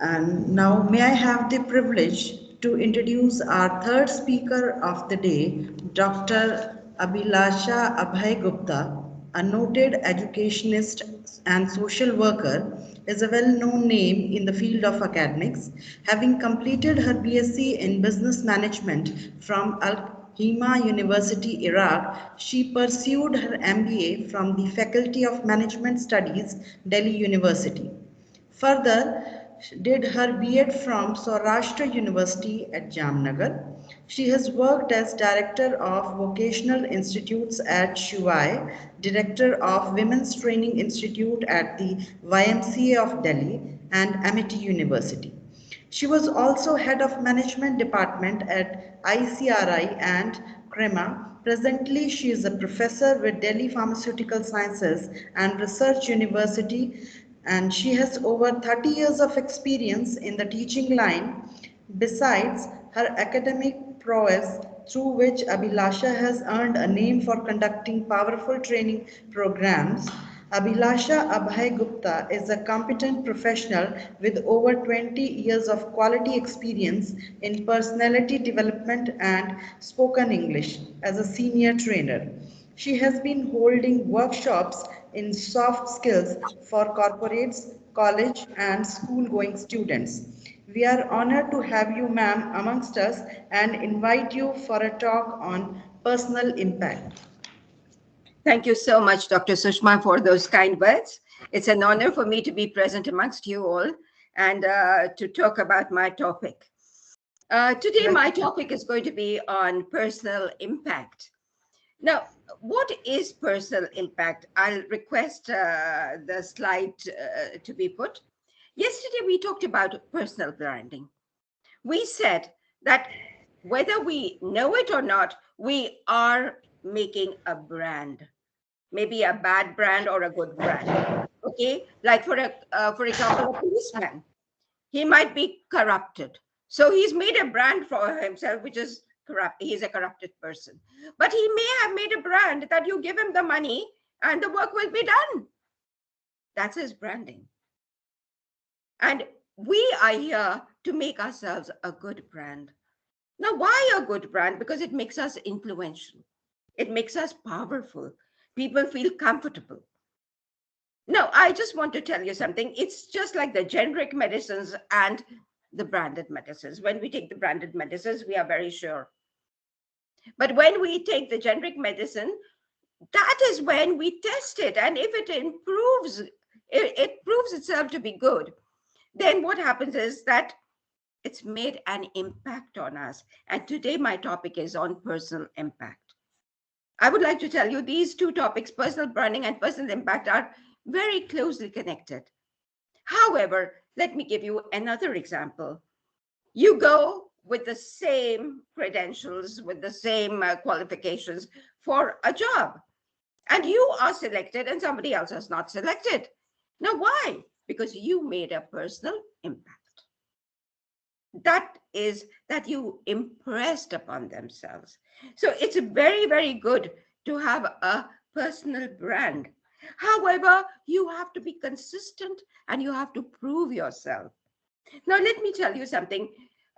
And now, may I have the privilege to introduce our third speaker of the day, Dr. Abhilasha Abhay Gupta, a noted educationist and social worker, is a well-known name in the field of academics, having completed her BSc in Business Management from Hima University, Iraq. She pursued her MBA from the Faculty of Management Studies, Delhi University. Further, did her B.Ed from Saurashtra University at Jamnagar. She has worked as Director of Vocational Institutes at Shuvai, Director of Women's Training Institute at the YMCA of Delhi and Amity University. She was also head of management department at ICRI and CREMA. Presently, she is a professor with Delhi Pharmaceutical Sciences and Research University, and she has over 30 years of experience in the teaching line. Besides her academic prowess, through which Abhilasha has earned a name for conducting powerful training programs, Abhilasha Abhay Gupta is a competent professional with over 20 years of quality experience in personality development and spoken English as a senior trainer. She has been holding workshops in soft skills for corporates, college, and school going students. We are honored to have you, ma'am, amongst us and invite you for a talk on personal impact. Thank you so much, Dr. Sushma, for those kind words. It's an honor for me to be present amongst you all and to talk about my topic. Today, my topic is going to be on personal impact. Now, what is personal impact? I'll request the slide to be put. Yesterday, we talked about personal branding. We said that whether we know it or not, we are making a brand, maybe a bad brand or a good brand. Okay, like for example, a policeman, he might be corrupted, so he's made a brand for himself, which is corrupt. He's a corrupted person, but he may have made a brand that you give him the money and the work will be done. That's his branding. And we are here to make ourselves a good brand. Now, why a good brand? Because it makes us influential. It makes us powerful. People feel comfortable. Now, I just want to tell you something. It's just like the generic medicines and the branded medicines. When we take the branded medicines, we are very sure. But when we take the generic medicine, that is when we test it. And if it improves, it proves itself to be good, then what happens is that it's made an impact on us. And today, my topic is on personal impact. I would like to tell you these two topics, personal branding and personal impact, are very closely connected. However, let me give you another example. You go with the same credentials, with the same qualifications for a job, and you are selected and somebody else is not selected. Now, why? Because you made a personal impact. That is that you impressed upon themselves. So it's very, very good to have a personal brand. However, you have to be consistent and you have to prove yourself. Now, let me tell you something.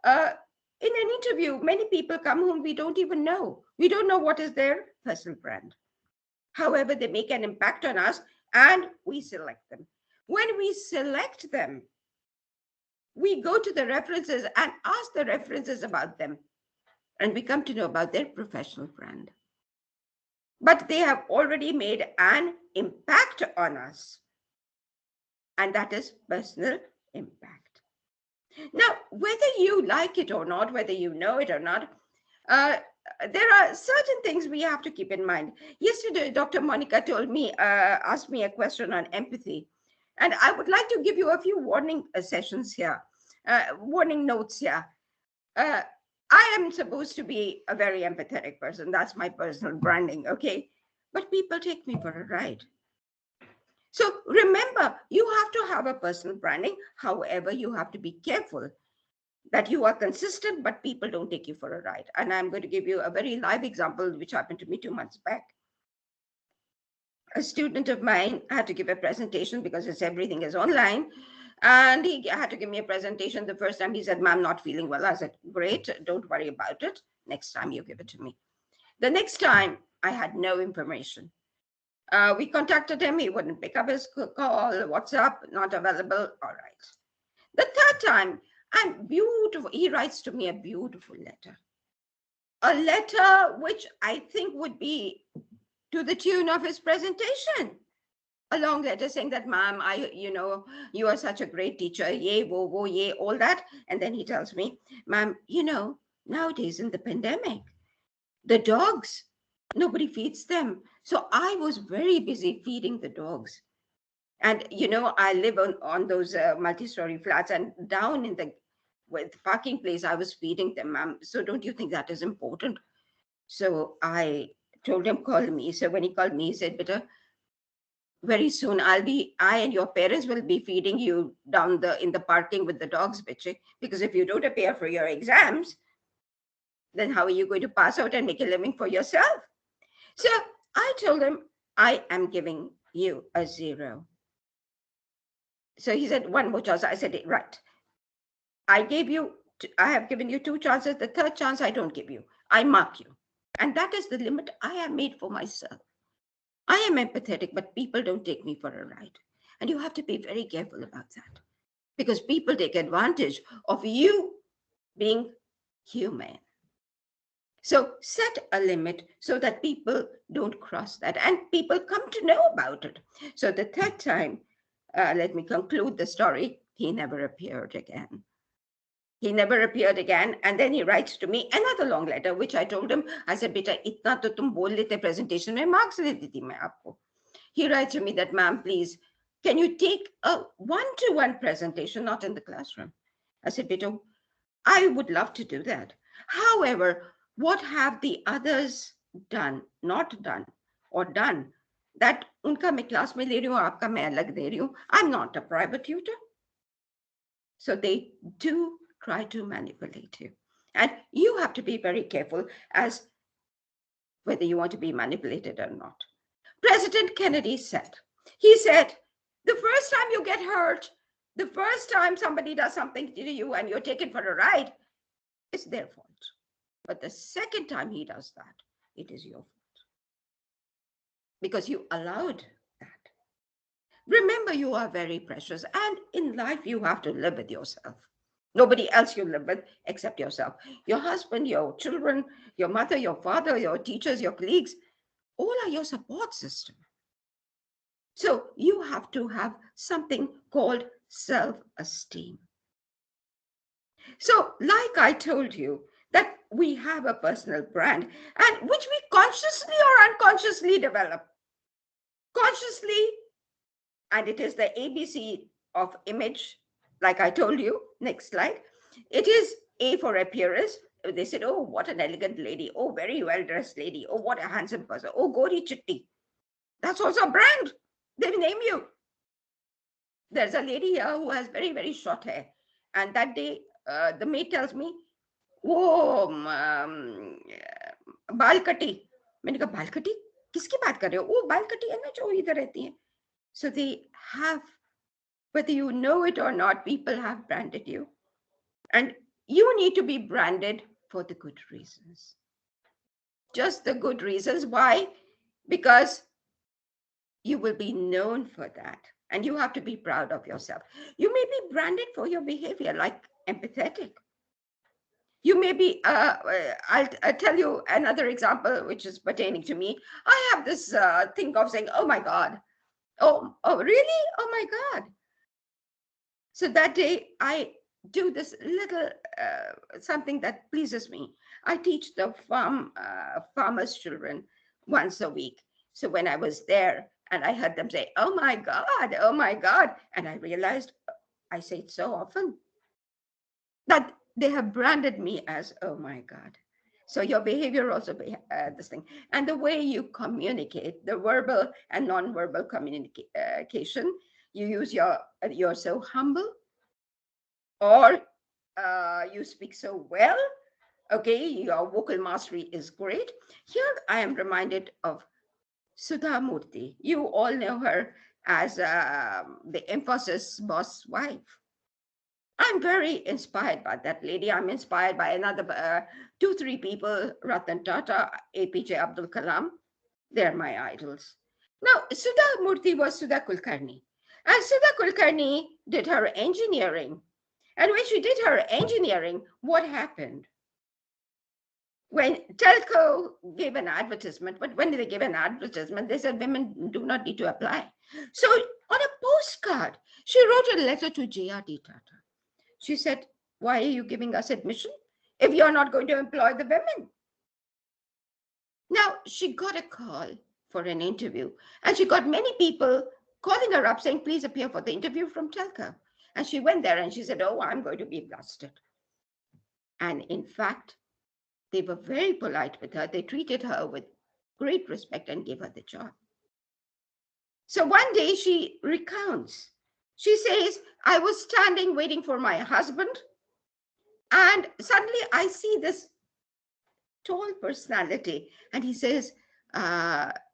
In an interview, many people come whom we don't even know. We don't know what is their personal brand. However, they make an impact on us and we select them. When we select them, we go to the references and ask the references about them, and we come to know about their professional brand. But they have already made an impact on us, and that is personal impact. Now, whether you like it or not, whether you know it or not, there are certain things we have to keep in mind. Yesterday, Dr. Monica asked me a question on empathy. And I would like to give you a few warning sessions here, warning notes here. I am supposed to be a very empathetic person. That's my personal branding, okay? But people take me for a ride. So remember, you have to have a personal branding. However, you have to be careful that you are consistent, but people don't take you for a ride. And I'm going to give you a very live example, which happened to me 2 months back. A student of mine had to give a presentation because everything is online. And he had to give me a presentation. The first time he said, "Ma'am, not feeling well." I said, "Great, don't worry about it. Next time you give it to me." The next time I had no information. We contacted him. He wouldn't pick up his call. WhatsApp, not available. All right. The third time, and beautiful, he writes to me a beautiful letter. A letter which I think would be to the tune of his presentation. A long letter saying that, "Ma'am, you are such a great teacher, yay, wo, yay, all that." And then he tells me, "Ma'am, nowadays in the pandemic, the dogs, nobody feeds them. So I was very busy feeding the dogs. And, I live on those multi-story flats, and down in the with parking place, I was feeding them, ma'am. So don't you think that is important?" So I told him, "Call me." So when he called me, he said, "Beta, very soon I and your parents will be feeding you down in the parking with the dogs, bitchy. Because if you don't appear for your exams, then how are you going to pass out and make a living for yourself?" So I told him, "I am giving you a 0. So he said, "One more chance." I said, "Right. I have given you 2 chances. The third chance I don't give you. I mark you. And that is the limit I have made for myself. I am empathetic, but people don't take me for a ride. And you have to be very careful about that, because people take advantage of you being human. So set a limit so that people don't cross that, and people come to know about it." So the third time, let me conclude the story, he never appeared again. He never appeared again. And then he writes to me another long letter, which I told him, I said, "Beta, itna to tum bol lete presentation mein, marks deti thi main aapko." He writes to me that, "Ma'am, please, can you take a one-to-one presentation, not in the classroom?" I said, "Beta, I would love to do that. However, what have the others done, not done, or done, that unka main class mein le rahi hu, aapka main alag de rahi hu. I'm not a private tutor." So they do try to manipulate you. And you have to be very careful as whether you want to be manipulated or not. President Kennedy said, "The first time you get hurt, the first time somebody does something to you and you're taken for a ride, it's their fault. But the second time he does that, it is your fault. Because you allowed that. Remember, you are very precious. And in life, you have to live with yourself. Nobody else you live with except yourself. Your husband, your children, your mother, your father, your teachers, your colleagues, all are your support system. So you have to have something called self-esteem. So like I told you, that we have a personal brand, and which we consciously or unconsciously develop. Consciously, and it is the ABC of image, like I told you. Next slide. It is A for appearance. They said, "Oh, what an elegant lady. Oh, very well-dressed lady. Oh, what a handsome person. Oh, Gori Chitti." That's also a brand. They name you. There's a lady here who has very, very short hair. And that day, the maid tells me, "Oh, बाल कटी." मैंने कहा, "बाल कटी? किसकी बात कर रहे हो?" "Oh, बाल कटी है ना जो इधर रहती है." So they have, whether you know it or not, people have branded you. And you need to be branded for the good reasons. Just the good reasons. Why? Because you will be known for that. And you have to be proud of yourself. You may be branded for your behavior, like empathetic. You may be, I'll tell you another example, which is pertaining to me. I have this thing of saying, "Oh my God." Oh, really? Oh my God. So that day I do this little something that pleases me. I teach the farmers' children once a week. So when I was there and I heard them say, "Oh my God, oh my God," and I realized I say it so often that they have branded me as, "Oh my God." So your behavior also this thing, and the way you communicate, the verbal and non-verbal communication. You use you're so humble, or you speak so well. Okay, your vocal mastery is great. Here I am reminded of Sudha Murthy. You all know her. as the Emphasis boss wife. I'm very inspired by that lady. I'm inspired by another 2, 3 people, Ratan Tata, APJ Abdul Kalam. They're my idols. Now, Sudha Murthy was Sudha Kulkarni. And Sudha Kulkarni did her engineering. And when she did her engineering, what happened? When Telco gave an advertisement, but when they gave an advertisement, they said women do not need to apply. So on a postcard, she wrote a letter to J.R.D. Tata. She said, why are you giving us admission if you're not going to employ the women? Now, she got a call for an interview, and she got many people calling her up saying, please appear for the interview from Telco. And she went there and she said, oh, I'm going to be blasted. And in fact, they were very polite with her. They treated her with great respect and gave her the job. So one day she recounts. She says, I was standing waiting for my husband, and suddenly I see this tall personality. And he says,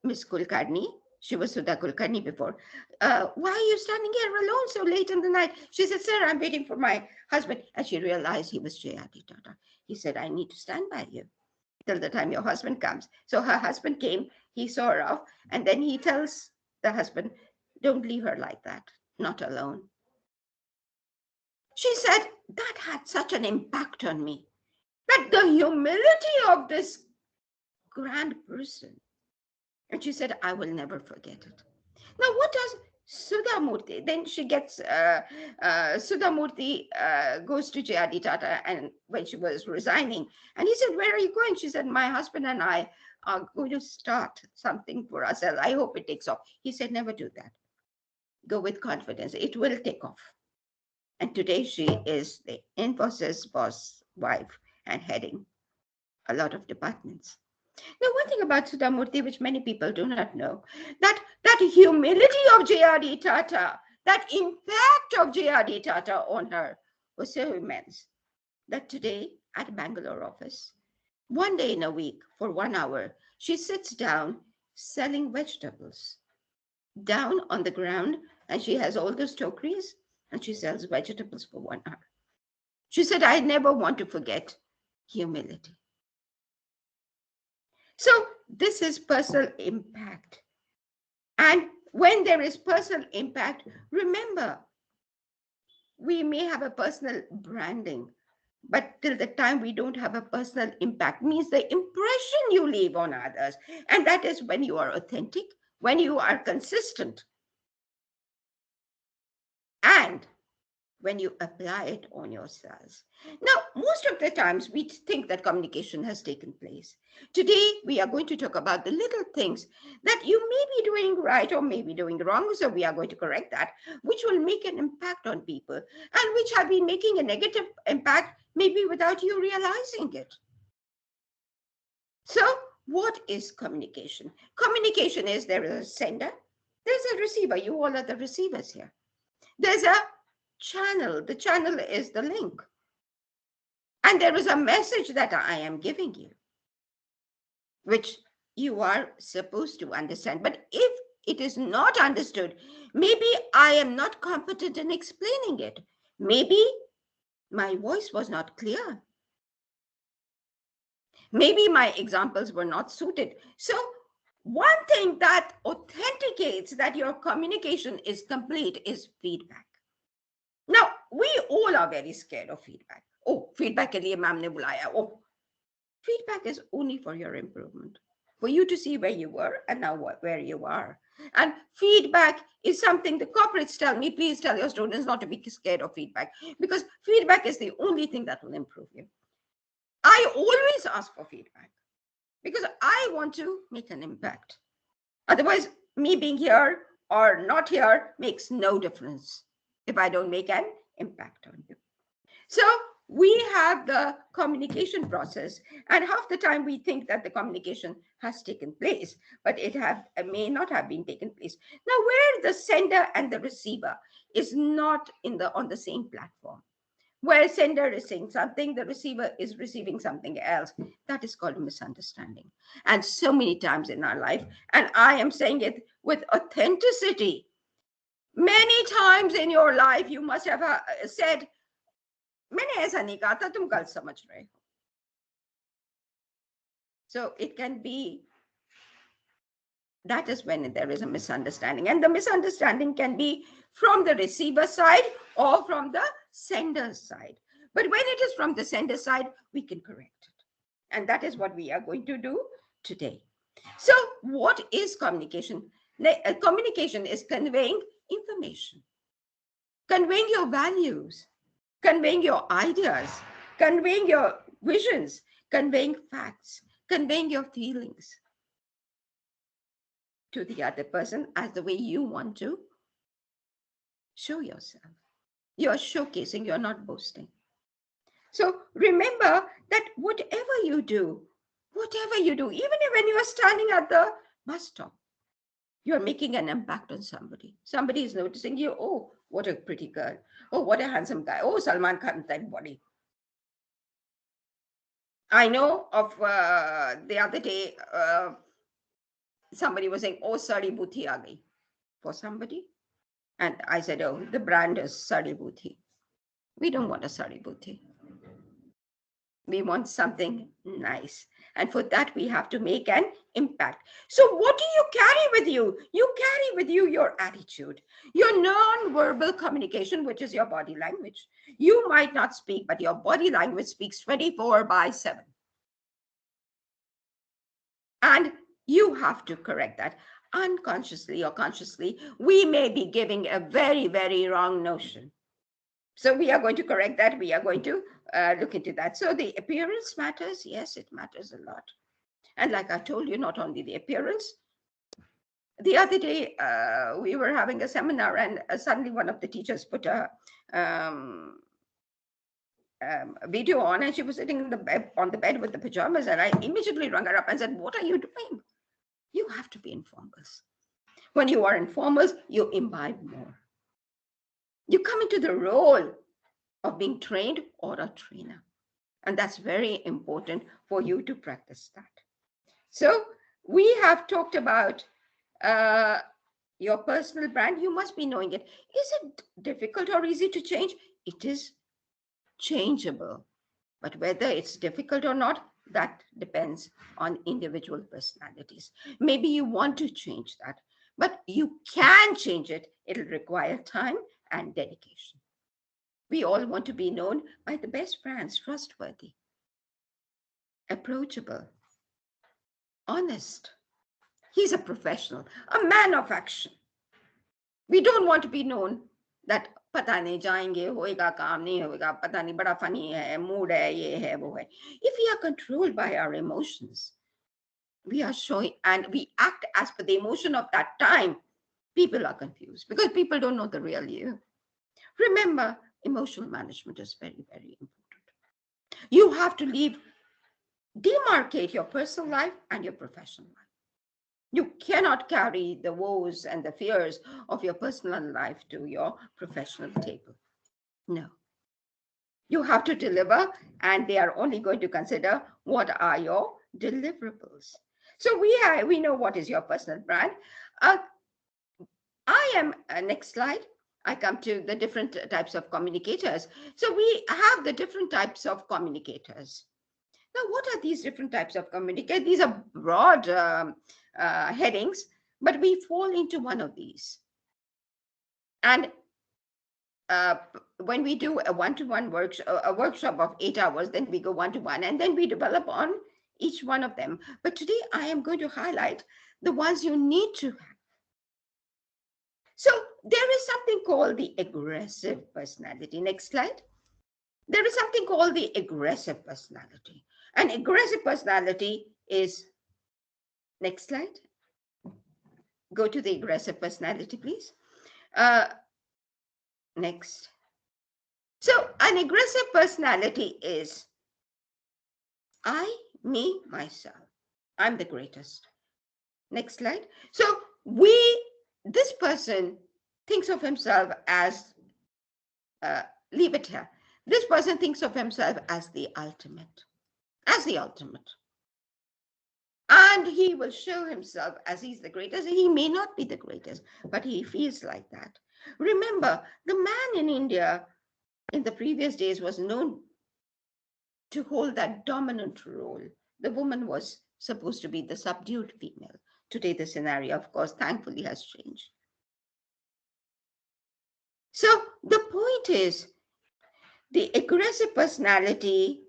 Miss Kulkarni, she was Sudha Kulkarni before, why are you standing here alone so late in the night? She said, sir, I'm waiting for my husband. And she realized he was J.R.D. Tata. He said, I need to stand by you till the time your husband comes. So her husband came, he saw her off, and then he tells the husband, don't leave her like that, not alone. She said, that had such an impact on me, that the humility of this grand person. And she said, I will never forget it. Now, what does Sudha Murthy? Then she gets, Sudha Murthy goes to J.R.D. Tata, and when she was resigning, and he said, where are you going? She said, my husband and I are going to start something for ourselves. I hope it takes off. He said, never do that. Go with confidence. It will take off. And today she is the Infosys boss wife and heading a lot of departments. Now, one thing about Sudha Murthy, which many people do not know, that humility of J.R.D. Tata, that impact of J.R.D. Tata on her was so immense that today at Bangalore office, one day in a week for 1 hour, she sits down selling vegetables down on the ground, and she has all those tokeries and she sells vegetables for 1 hour. She said, I never want to forget humility. So this is personal impact. And when there is personal impact, remember, we may have a personal branding, but till the time we don't have a personal impact, means the impression you leave on others. And that is when you are authentic, when you are consistent, and when you apply it on yourselves. Now, most of the times we think that communication has taken place. Today, we are going to talk about the little things that you may be doing right or may be doing wrong. So we are going to correct that, which will make an impact on people and which have been making a negative impact, maybe without you realizing it. So what is communication? Communication is there is a sender, there's a receiver. You all are the receivers here. There's a channel. The channel is the link. And there is a message that I am giving you, which you are supposed to understand. But if it is not understood, maybe I am not competent in explaining it. Maybe my voice was not clear. Maybe my examples were not suited. So one thing that authenticates that your communication is complete is feedback. Now, we all are very scared of feedback. Oh, feedback ke liye ma'am ne bulaya. Oh, feedback is only for your improvement, for you to see where you were and now where you are. And feedback is something the corporates tell me, please tell your students not to be scared of feedback, because feedback is the only thing that will improve you. I always ask for feedback because I want to make an impact. Otherwise, me being here or not here makes no difference if I don't make an impact on you. So we have the communication process, and half the time we think that the communication has taken place, but it may not have been taken place. Now, where the sender and the receiver is not on the same platform, where sender is saying something, the receiver is receiving something else, that is called a misunderstanding. And so many times in our life, and I am saying it with authenticity, Many times in your life, you must have said, मैंने ऐसा नहीं कहा था, तुम गलत समझ रहे हो. So it can be, that is when there is a misunderstanding. And the misunderstanding can be from the receiver side or from the sender side. But when it is from the sender side, we can correct it. And that is what we are going to do today. So what is communication? Communication is conveying information, conveying your values, conveying your ideas, conveying your visions, conveying facts, conveying your feelings to the other person as the way you want to show yourself. You're showcasing, you're not boasting. So remember that whatever you do, even when you are standing at the bus stop, you're making an impact on somebody. Somebody is noticing you. Oh, what a pretty girl. Oh, what a handsome guy. Oh, Salman Khan type body. I know of the other day, somebody was saying, oh, Sari Buthi aa gayi for somebody. And I said, oh, the brand is Sari Buthi. We don't want a Sari Buthi. We want something nice. And for that, we have to make an impact. So what do you carry with you? You carry with you your attitude, your non-verbal communication, which is your body language. You might not speak, but your body language speaks 24/7. And you have to correct that. Unconsciously or consciously, we may be giving a very, very wrong notion. So we are going to correct that. We are going to look into that. So the appearance matters. Yes, it matters a lot. And like I told you, not only the appearance. The other day, we were having a seminar and suddenly one of the teachers put a video on and she was sitting on the bed with the pajamas, and I immediately rung her up and said, what are you doing? You have to be informals. When you are informals, you imbibe more. You come into the role of being trained or a trainer. And that's very important for you to practice that. So we have talked about your personal brand. You must be knowing it. Is it difficult or easy to change? It is changeable. But whether it's difficult or not, that depends on individual personalities. Maybe you want to change that, but you can change it. It'll require time and dedication. We all want to be known by the best brands, trustworthy, approachable, honest. He's a professional, a man of action. We don't want to be known that पता नहीं जाएंगे होएगा काम नहीं होएगा पता नहीं बड़ा funny है mood है ये है वो है. If we are controlled by our emotions, we are showing and we act as per the emotion of that time, people are confused because people don't know the real you. Remember, emotional management is very, very important. You have to demarcate your personal life and your professional life. You cannot carry the woes and the fears of your personal life to your professional table. No. You have to deliver, and they are only going to consider what are your deliverables. So we know what is your personal brand. Next slide. I come to the different types of communicators. So we have the different types of communicators. Now, what are these different types of communicators? These are broad headings, but we fall into one of these. And when we do a one-to-one workshop, a workshop of 8 hours, then we go one-to-one, and then we develop on each one of them. But today I am going to highlight the ones you need to have. So there is something called the aggressive personality. Next slide. There is something called the aggressive personality. An aggressive personality is, next slide. Go to the aggressive personality, please. Next. So an aggressive personality is I, me, myself. I'm the greatest. Next slide. So this person thinks of himself as, leave it here. This person thinks of himself as the ultimate, And he will show himself as he's the greatest. He may not be the greatest, but he feels like that. Remember, the man in India in the previous days was known to hold that dominant role. The woman was supposed to be the subdued female. Today, the scenario, of course, thankfully has changed. So the point is, the aggressive personality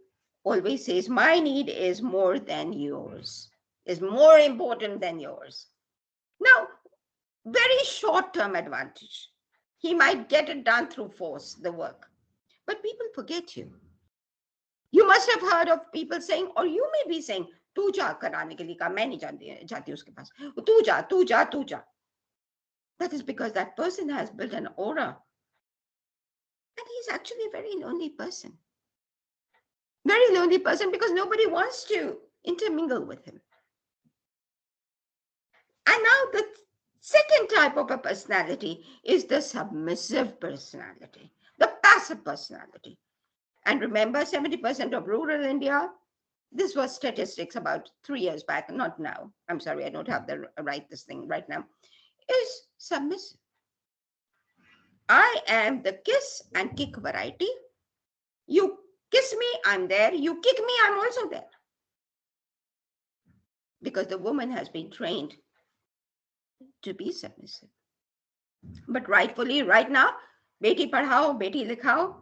always says, my need is more than yours, is more important than yours. Now, very short-term advantage. He might get it done through force, the work. But people forget you. You must have heard of people saying, or you may be saying, तू जा कराने के लिए कहा, मैं नहीं जाती उसके पास. तू जा, तू जा, तू जा. That is because that person has built an aura. And he's actually a very lonely person. Very lonely person because nobody wants to intermingle with him. And now the second type of a personality is the submissive personality, the passive personality. And remember, 70% of rural India, this was statistics about 3 years back, not now. I'm sorry, I don't have the this thing right now, is submissive. I am the kiss and kick variety. You kiss me, I'm there. You kick me, I'm also there. Because the woman has been trained to be submissive. But rightfully, right now, beti padhao, beti likhao,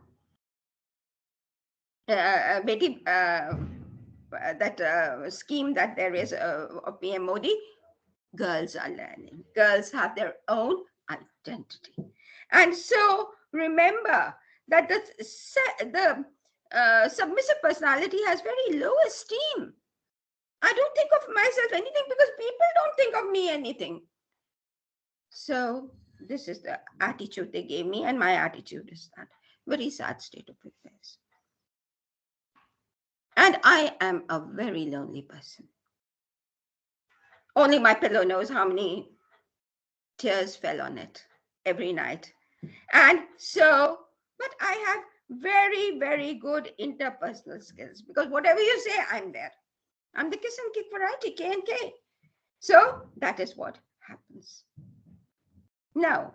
that scheme that there is of PM Modi, girls are learning. Girls have their own identity. And so remember that the submissive personality has very low esteem. I don't think of myself anything because people don't think of me anything. So this is the attitude they gave me, and my attitude is that. Very sad state of affairs. And I am a very lonely person. Only my pillow knows how many tears fell on it every night. And so, but I have very, very good interpersonal skills because whatever you say, I'm there. I'm the kiss and kick variety, K and K. So that is what happens. Now,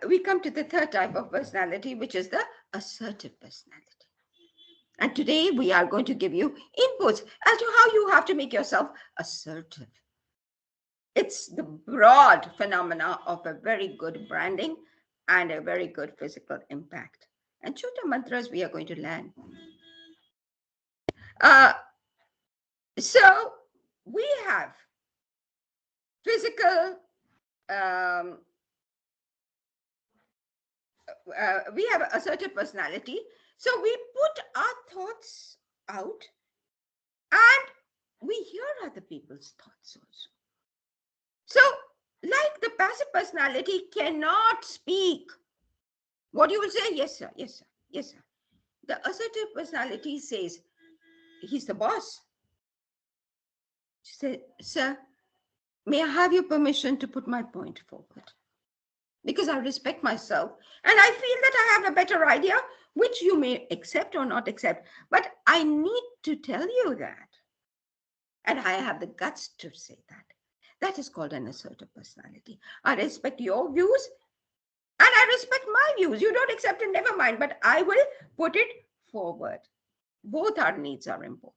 we come to the third type of personality, which is the assertive personality. And today we are going to give you inputs as to how you have to make yourself assertive. It's the broad phenomena of a very good branding and a very good physical impact. And Chota mantras we are going to learn. So we have physical, we have assertive personality. So we put our thoughts out and we hear other people's thoughts also. So like the passive personality cannot speak. What you will say, yes, sir, yes, sir, yes, sir. The assertive personality says, he's the boss. She said, sir, may I have your permission to put my point forward? Because I respect myself and I feel that I have a better idea, which you may accept or not accept, but I need to tell you that. And I have the guts to say that. That is called an assertive personality. I respect your views and I respect my views. You don't accept it, never mind, but I will put it forward. Both our needs are important.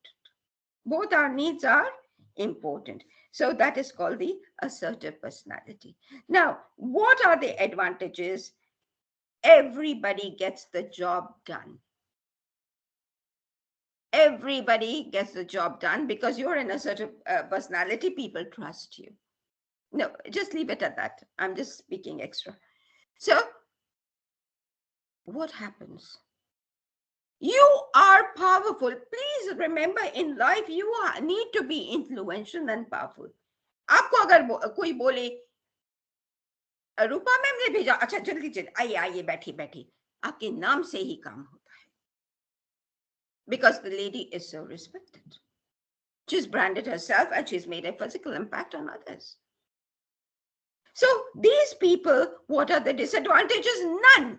Both our needs are important. So that is called the assertive personality. Now, what are the advantages? Everybody gets the job done. Everybody gets the job done because you're an assertive personality. People trust you. No, just leave it at that. I'm just speaking extra. So what happens? You are powerful. Please remember, in life, you need to be influential and powerful. आपको अगर कोई बोले रूपा ma'am ने भेजा, अच्छा जल्दी जल्दी आइए आइए बैठी बैठी, आपके नाम से ही काम होता है. Because the lady is so respected. She's branded herself and she's made a physical impact on others. So these people, what are the disadvantages? None.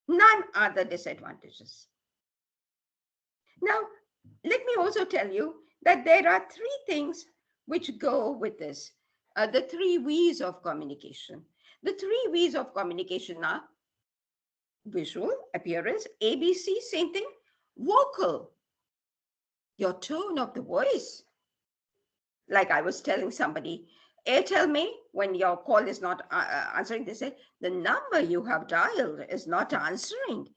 None are the disadvantages. Now, let me also tell you that there are 3 things which go with this. the 3 V's of communication. The 3 V's of communication are visual, appearance, ABC, same thing, vocal, your tone of the voice. Like I was telling somebody, tell me when your call is not answering, they say, the number you have dialed is not answering.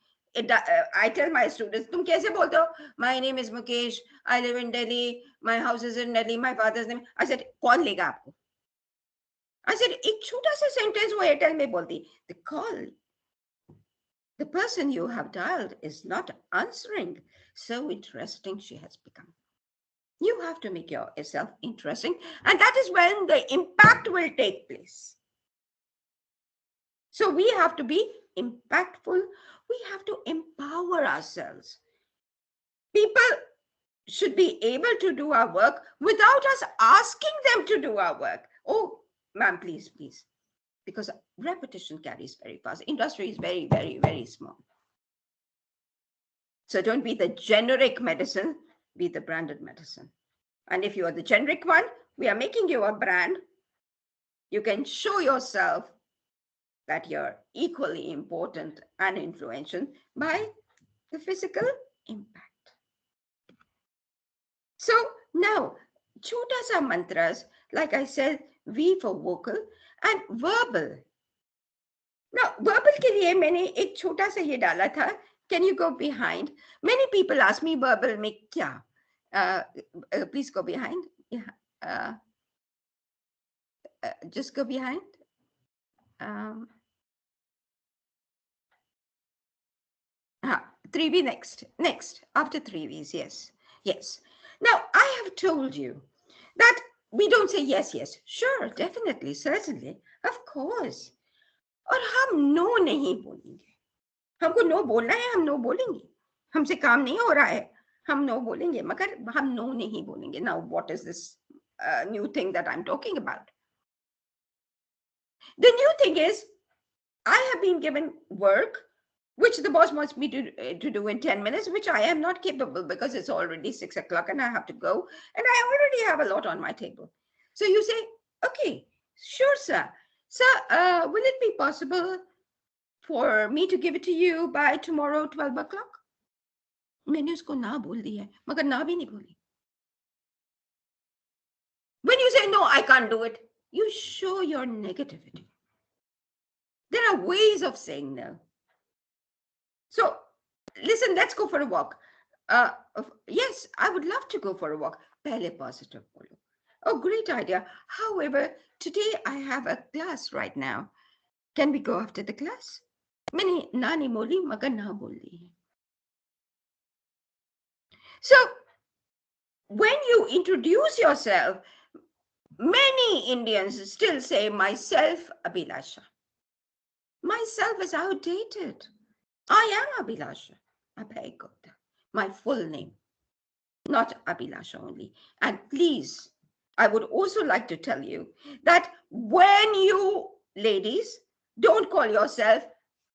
I tell my students, tum kaise bolte ho? My name is Mukesh. I live in Delhi. My house is in Delhi. My father's name. I said, kaun lega aapko? I said, ek chota sa sentence wo Airtel mein bolti. The person you have dialed is not answering. So interesting she has become. You have to make yourself interesting, and that is when the impact will take place. So we have to be impactful. We have to empower ourselves. People should be able to do our work without us asking them to do our work. Oh, ma'am, please, please. Because repetition carries very fast. Industry is very, very, very small. So don't be the generic medicine, be the branded medicine. And if you are the generic one, we are making you a brand. You can show yourself that you're equally important and influential by the physical impact. So now, chota sa mantras, like I said, V for vocal and verbal. Now, verbal ke liye maine ek chota sa ye dala tha. Can you go behind? Many people ask me verbal mein kya? Please go behind. Yeah. Just go behind. 3V next. Next, after 3Vs, yes. Yes. Now, I have told you that we don't say yes, yes. Sure, definitely, certainly, of course. और हम no नहीं बोलेंगे. हमको no बोलना है, हम no बोलेंगे. हमसे काम नहीं हो रहा है, हम नो बोलेंगे, मगर हम नो नहीं बोलेंगे. Now, what is this new thing that I'm talking about? The new thing is, I have been given work which the boss wants me to do in 10 minutes, which I am not capable because it's already 6 o'clock and I have to go. And I already have a lot on my table. So you say, okay, sure, sir. Sir, will it be possible for me to give it to you by tomorrow, 12 o'clock? मैंने उसको ना बोल दी है, मगर ना भी नहीं बोली. When you say, no, I can't do it, you show your negativity. There are ways of saying no. So, listen, let's go for a walk. Yes, I would love to go for a walk. Pehle positive bolo. Oh, great idea. However, today I have a class right now. Can we go after the class? Maine naani boli, magar na boli. So, when you introduce yourself, many Indians still say, myself, Abhilasha. Myself is outdated. I am Abhilasha, Abhay Gupta, my full name, not Abhilasha only. And please, I would also like to tell you that when you ladies don't call yourself,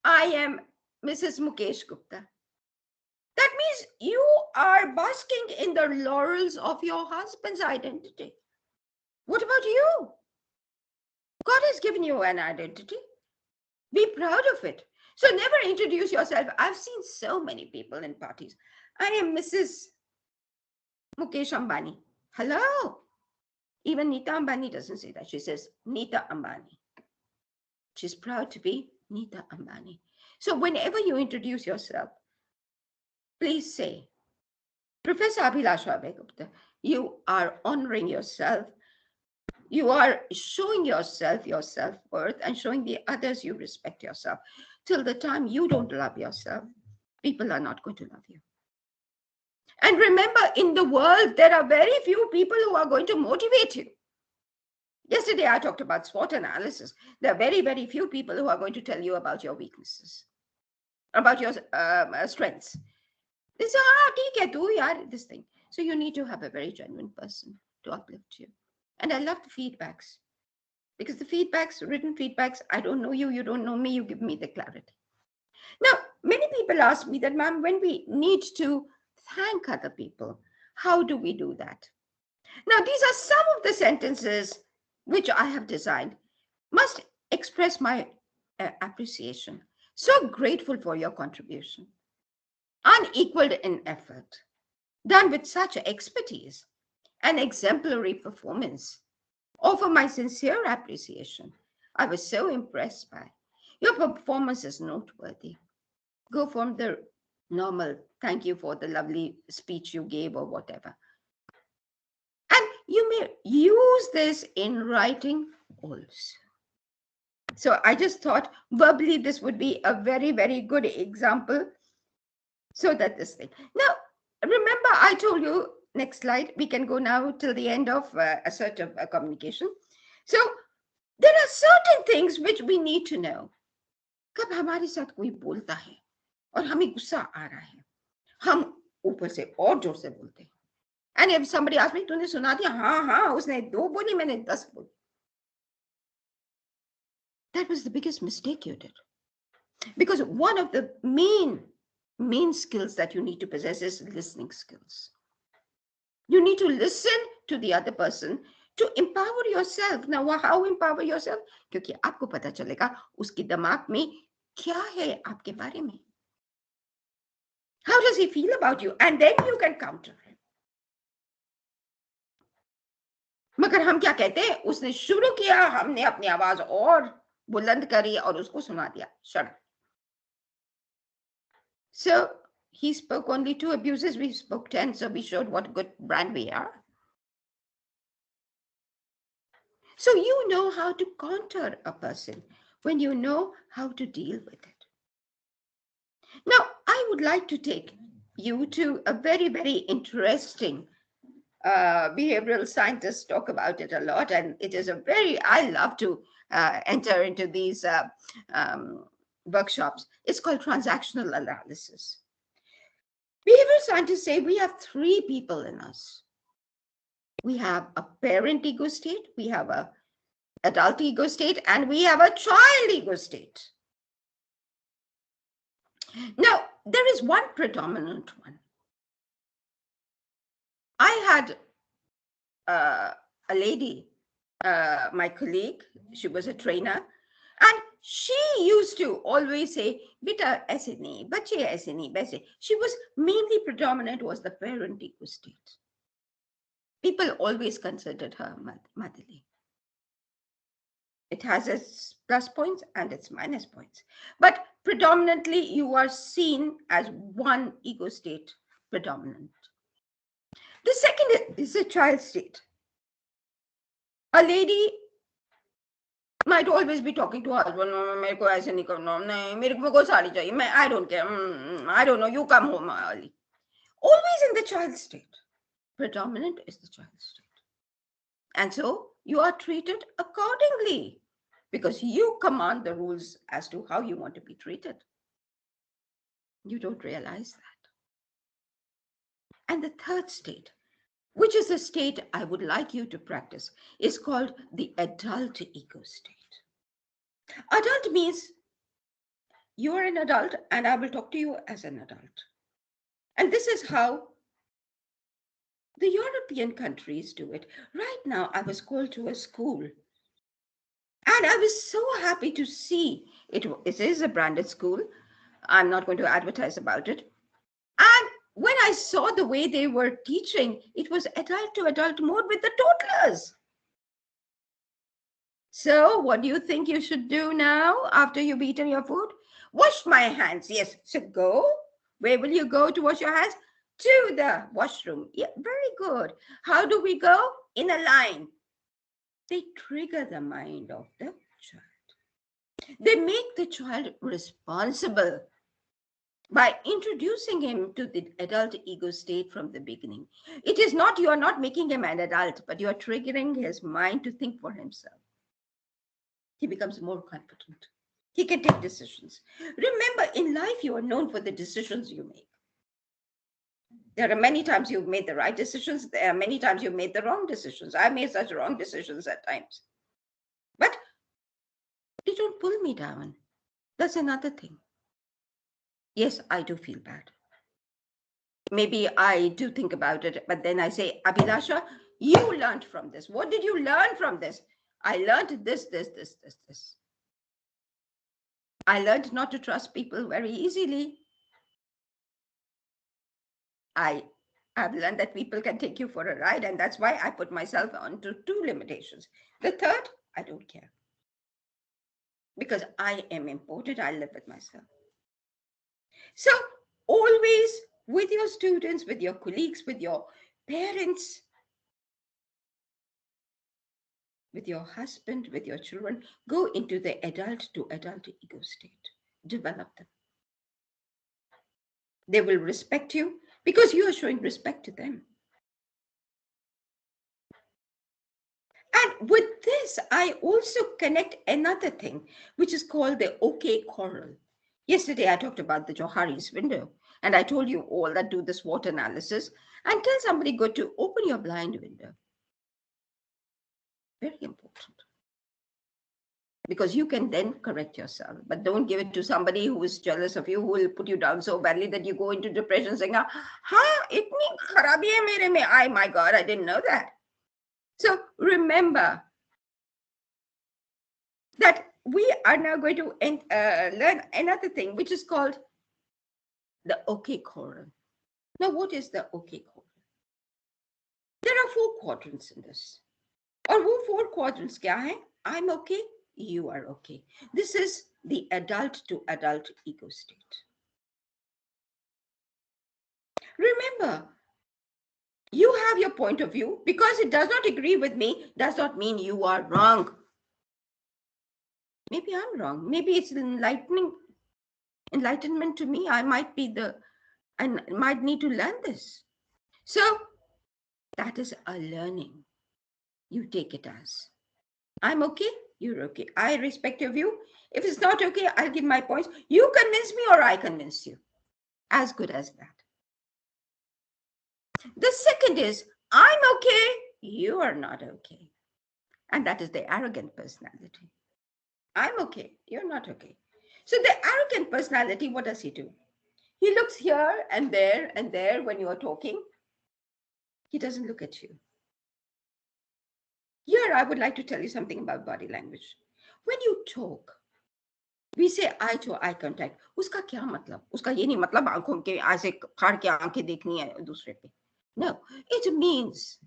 I am Mrs. Mukesh Gupta. That means you are basking in the laurels of your husband's identity. What about you? God has given you an identity. Be proud of it. So never introduce yourself. I've seen so many people in parties. I am Mrs. Mukesh Ambani. Hello. Even Nita Ambani doesn't say that. She says Nita Ambani. She's proud to be Nita Ambani. So whenever you introduce yourself, please say, Professor Abhilasha Abhay Gupta, you are honoring yourself. You are showing yourself your self-worth and showing the others you respect yourself. Till the time you don't love yourself, people are not going to love you. And remember, in the world, there are very few people who are going to motivate you. Yesterday, I talked about SWOT analysis. There are very, very few people who are going to tell you about your weaknesses, about your strengths. They say, theek hai, do yaar, this thing. So you need to have a very genuine person to uplift you. And I love the feedbacks. Because the feedbacks, written feedbacks, I don't know you, you don't know me, you give me the clarity. Now, many people ask me that, ma'am, when we need to thank other people, how do we do that? Now, these are some of the sentences which I have designed, must express my appreciation. So grateful for your contribution, unequaled in effort, done with such expertise and exemplary performance. Offer my sincere appreciation. I was so impressed by. Your performance is noteworthy. Go from the normal, thank you for the lovely speech you gave or whatever. And you may use this in writing also. So I just thought verbally this would be a very, very good example. So that this thing. Now, remember I told you, next slide, we can go now till the end of assertive communication. So there are certain things which we need to know. कब हमारे साथ कोई बोलता है और हमें गुस्सा आ रहा है, हम ऊपर से और जोर से बोलते हैं. And if somebody asks me, तूने सुना दिया? हाँ हाँ, उसने 2 बोली, मैंने 10 बोली. That was the biggest mistake you did. Because one of the main skills that you need to possess is listening skills. You need to listen to the other person to empower yourself. Now, how empower yourself? क्योंकि आपको पता चलेगा उसके दिमाग में क्या है आपके बारे में. How does he feel about you? And then you can counter him. मगर हम क्या कहते हैं? उसने शुरू किया, हमने अपनी आवाज और बुलंद करी और उसको सुना दिया. Shut up. So he spoke only 2 abuses, we spoke 10, so we showed what good brand we are. So you know how to counter a person when you know how to deal with it. Now, I would like to take you to a very, very interesting behavioral scientists talk about it a lot, and it is I love to enter into these workshops. It's called transactional analysis. Behavioral scientists say we have 3 people in us. We have a parent ego state, we have a adult ego state, and we have a child ego state. Now, there is one predominant one. I had a lady, my colleague, she was a trainer, and she used to always say, "Beta aise nahi, bache aise nahi, baise." She was mainly predominant was the parent ego state. People always considered her motherly. It has its plus points and its minus points. But predominantly, you are seen as one ego state predominant. The second is a child state. A lady might always be talking to her husband, "मेरे को ऐसे नहीं करना, नहीं, मेरे को साड़ी चाहिए, I don't care, I don't know, you come home early." Always in the child state. Predominant is the child state. And so you are treated accordingly because you command the rules as to how you want to be treated. You don't realize that. And the third state, which is a state I would like you to practice, is called the adult ego state. Adult means you are an adult and I will talk to you as an adult. And this is how the European countries do it. Right now, I was called to a school and I was so happy to see it. It is a branded school. I'm not going to advertise about it. And when I saw the way they were teaching, it was adult to adult mode with the toddlers. So what do you think you should do now after you've eaten your food? Wash my hands. Yes. So go. Where will you go to wash your hands? To the washroom. Yeah, very good. How do we go? In a line. They trigger the mind of the child. They make the child responsible by introducing him to the adult ego state from the beginning. It is not, you are not making him an adult, but you are triggering his mind to think for himself. He becomes more confident. He can take decisions. Remember, in life, you are known for the decisions you make. There are many times you've made the right decisions. There are many times you've made the wrong decisions. I made such wrong decisions at times. But they don't pull me down. That's another thing. Yes, I do feel bad. Maybe I do think about it, but then I say, Abhilasha, you learned from this. What did you learn from this? I learned this. I learned not to trust people very easily. I have learned that people can take you for a ride, and that's why I put myself onto 2 limitations. The third, I don't care. Because I am important, I live with myself. So always with your students, with your colleagues, with your parents, with your husband, with your children, go into the adult to adult ego state. Develop them. They will respect you because you are showing respect to them. And with this, I also connect another thing, which is called the OK Corral. Yesterday, I talked about the Johari's window, and I told you all that do this SWOT analysis and tell somebody good to open your blind window. Very important. Because you can then correct yourself, but don't give it to somebody who is jealous of you, who will put you down so badly that you go into depression saying, "Ha, itni kharabi hai mere mein. Ay, my God, I didn't know that." So remember that we are now going to learn another thing, which is called the OK Corral. Now, what is the OK Corral? There are 4 quadrants in this. और वो 4 quadrants क्या है? I'm okay, you are okay. This is the adult to adult ego state. Remember, you have your point of view. Because it does not agree with me, does not mean you are wrong. Maybe I'm wrong. Maybe it's enlightenment to me. I might might need to learn this. So that is a learning. You take it as, I'm okay, you're okay. I respect your view. If it's not okay, I'll give my points. You convince me or I convince you. As good as that. The second is, I'm okay, you are not okay. And that is the arrogant personality. I'm okay, you're not okay. So the arrogant personality, what does he do? He looks here and there when you are talking. He doesn't look at you. Here, I would like to tell you something about body language. When you talk, we say eye to eye contact. Uska kya matlab? Uska ye nahi matlab aankhon ke aise khad ke aankhein dekhni hai dusre pe. No, it means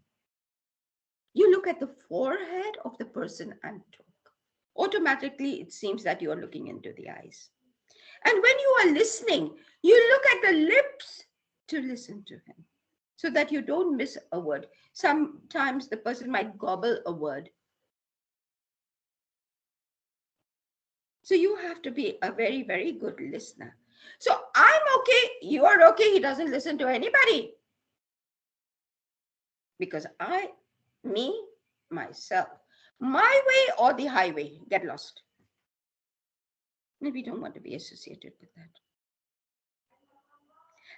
you look at the forehead of the person and talk. Automatically, it seems that you are looking into the eyes. And when you are listening, you look at the lips to listen to him so that you don't miss a word. Sometimes the person might gobble a word. So you have to be a very, very good listener. So I'm okay, you are okay. He doesn't listen to anybody. Because myself, my way or the highway, get lost. Maybe you don't want to be associated with that.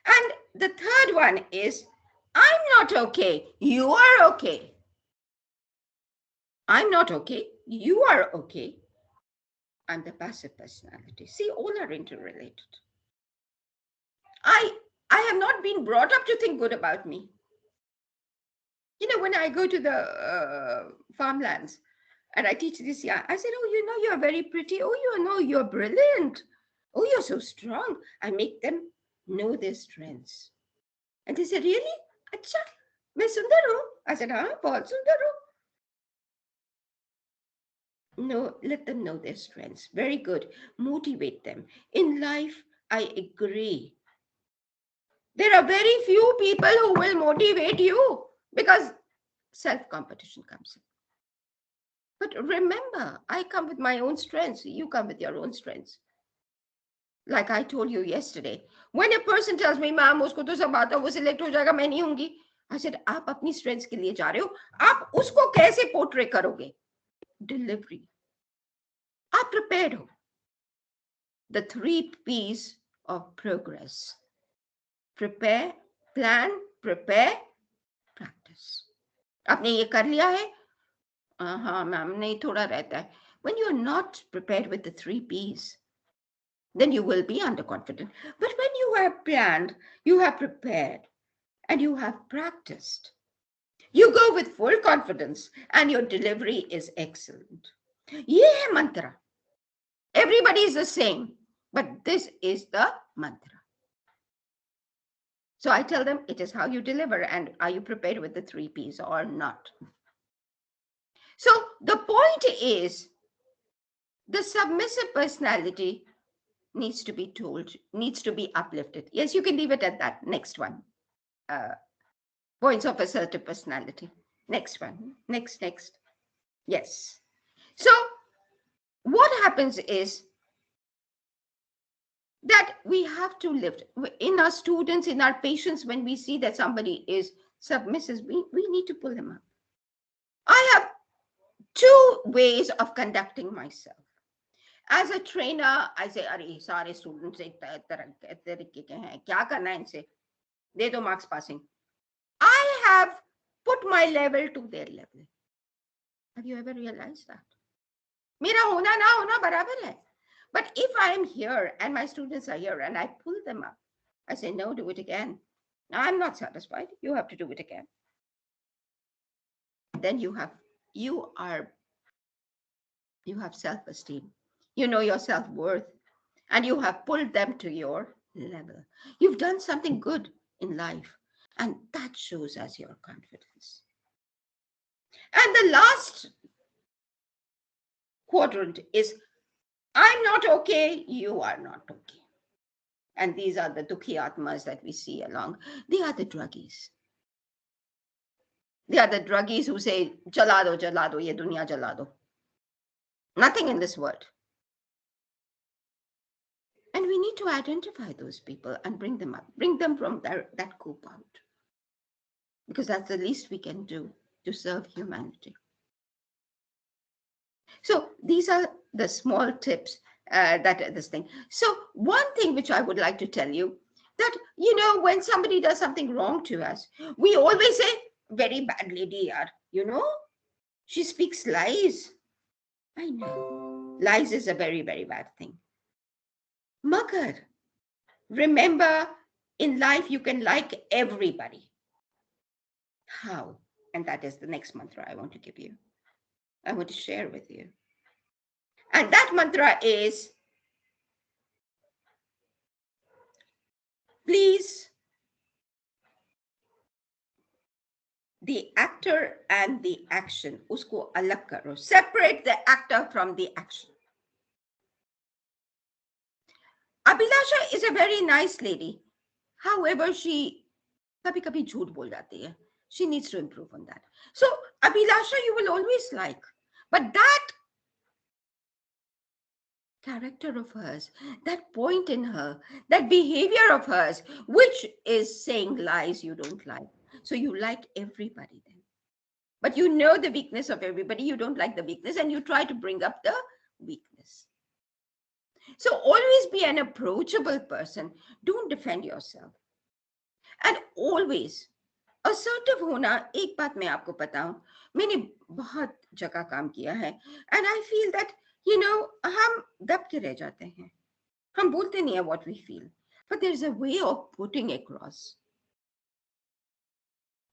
And the third one is, I'm not okay, you are okay. I'm not okay, you are okay. I'm the passive personality. See, all are interrelated. I have not been brought up to think good about me. You know, when I go to the farmlands and I teach this, I said, oh, you know, you're very pretty. Oh, you know, you're brilliant. Oh, you're so strong. I make them know their strengths. And they said, really? Acha, main sundar hu? I said, haan, bahut sundar hu. No, let them know their strengths. Very good. Motivate them. In life, I agree. There are very few people who will motivate you because self-competition comes in. But remember, I come with my own strengths. You come with your own strengths. Like I told you yesterday, when a person tells me, ma'am, usko to sab aata, wo select ho jayega, main nahi hoongi. I said, aap apni strengths ke liye ja rahe ho, aap usko kaise portray karoge? Delivery. Aap prepared ho. The 3 P's of progress. Prepare, plan, prepare, practice. आपने ये कर लिया है? हाँ ma'am, नहीं थोड़ा रहता है. When you're not prepared with the 3 P's, then you will be underconfident. But when you have planned, you have prepared, and you have practiced, You go with full confidence and your delivery is excellent. ये है mantra. Everybody is the same, but this is the mantra. So I tell them it is how you deliver, and are you prepared with the 3 P's or not? So the point is, the submissive personality needs to be told, needs to be uplifted. Yes, you can leave it at that. Next one. Points of assertive personality. Next one. Next. Yes. So what happens is that we have to lift in our students, in our patients, when we see that somebody is submissive, we need to pull them up. I have 2 ways of conducting myself. As a trainer, I say, "Arey, sare students ek tarike ke hain, kya karna hai inse? De do marks passing." I have put my level to their level. Have you ever realized that? Mera hona na hona barabar hai. But if I am here and my students are here and I pull them up, I say, "No, do it again. I'm not satisfied. You have to do it again." Then you have self-esteem. You know your self-worth, and you have pulled them to your level. You've done something good in life, and that shows as your confidence. And the last quadrant is, I'm not okay, you are not okay. And these are the dukhi atmas that we see along. They are the druggies. They are the druggies who say, "Jala do, ye dunya jala do." Nothing in this world. And we need to identify those people and bring them up, bring them from that coop out. Because that's the least we can do to serve humanity. So these are the small tips that this thing. So one thing which I would like to tell you, that, when somebody does something wrong to us, we always say, "Very bad lady, yaar. She speaks lies." I know. Lies is a very, very bad thing. Magar, remember, in life, you can like everybody. How? And that is the next mantra I want to give you. I want to share with you. And that mantra is, please, the actor and the action, usko alag karo. Separate the actor from the action. Abhilasha is a very nice lady. However, she kabhi jhoot bol jati hai. She needs to improve on that. So Abhilasha you will always like, but that character of hers, that point in her, that behavior of hers, which is saying lies you don't like. So you like everybody then. But you know the weakness of everybody. You don't like the weakness and you try to bring up the weakness. So always be an approachable person. Don't defend yourself. And always assertive होना, एक बात मैं आपको बताऊं, मैंने बहुत जगह काम किया है, and I feel that, हम दब के रह जाते हैं. हम बोलते नहीं है what we feel, but there is a way of putting across.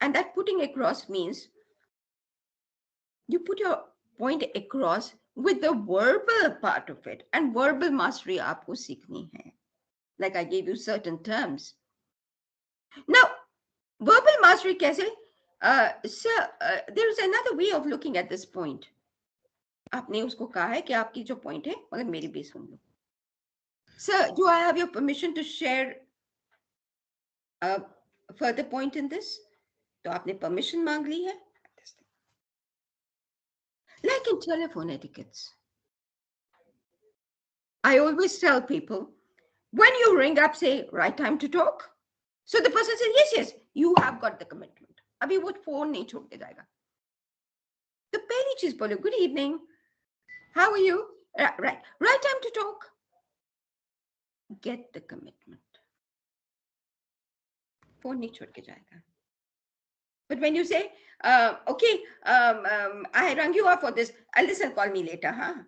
And that putting across means you put your point across with the verbal part of it, and verbal mastery आपको सीखनी है. Like I gave you certain terms. Now, verbal mastery कैसे? Sir, there is another way of looking at this point. आपने उसको कहा है कि आपकी जो point है, मगर मेरी भी सुन लो. Sir, do I have your permission to share a further point in this? तो आपने permission मांग ली है? Like in telephone etiquettes, I always tell people, when you ring up, say, "Right time to talk." So the person says, yes, you have got the commitment. अभी वो phone नहीं छोड़ के जाएगा. तो पहली चीज बोलो, "Good evening. How are you?" Right time to talk. Get the commitment. Phone नहीं छोड़ के जाएगा. But when you say, "Okay, I rang you up for this. Listen, call me later, huh?"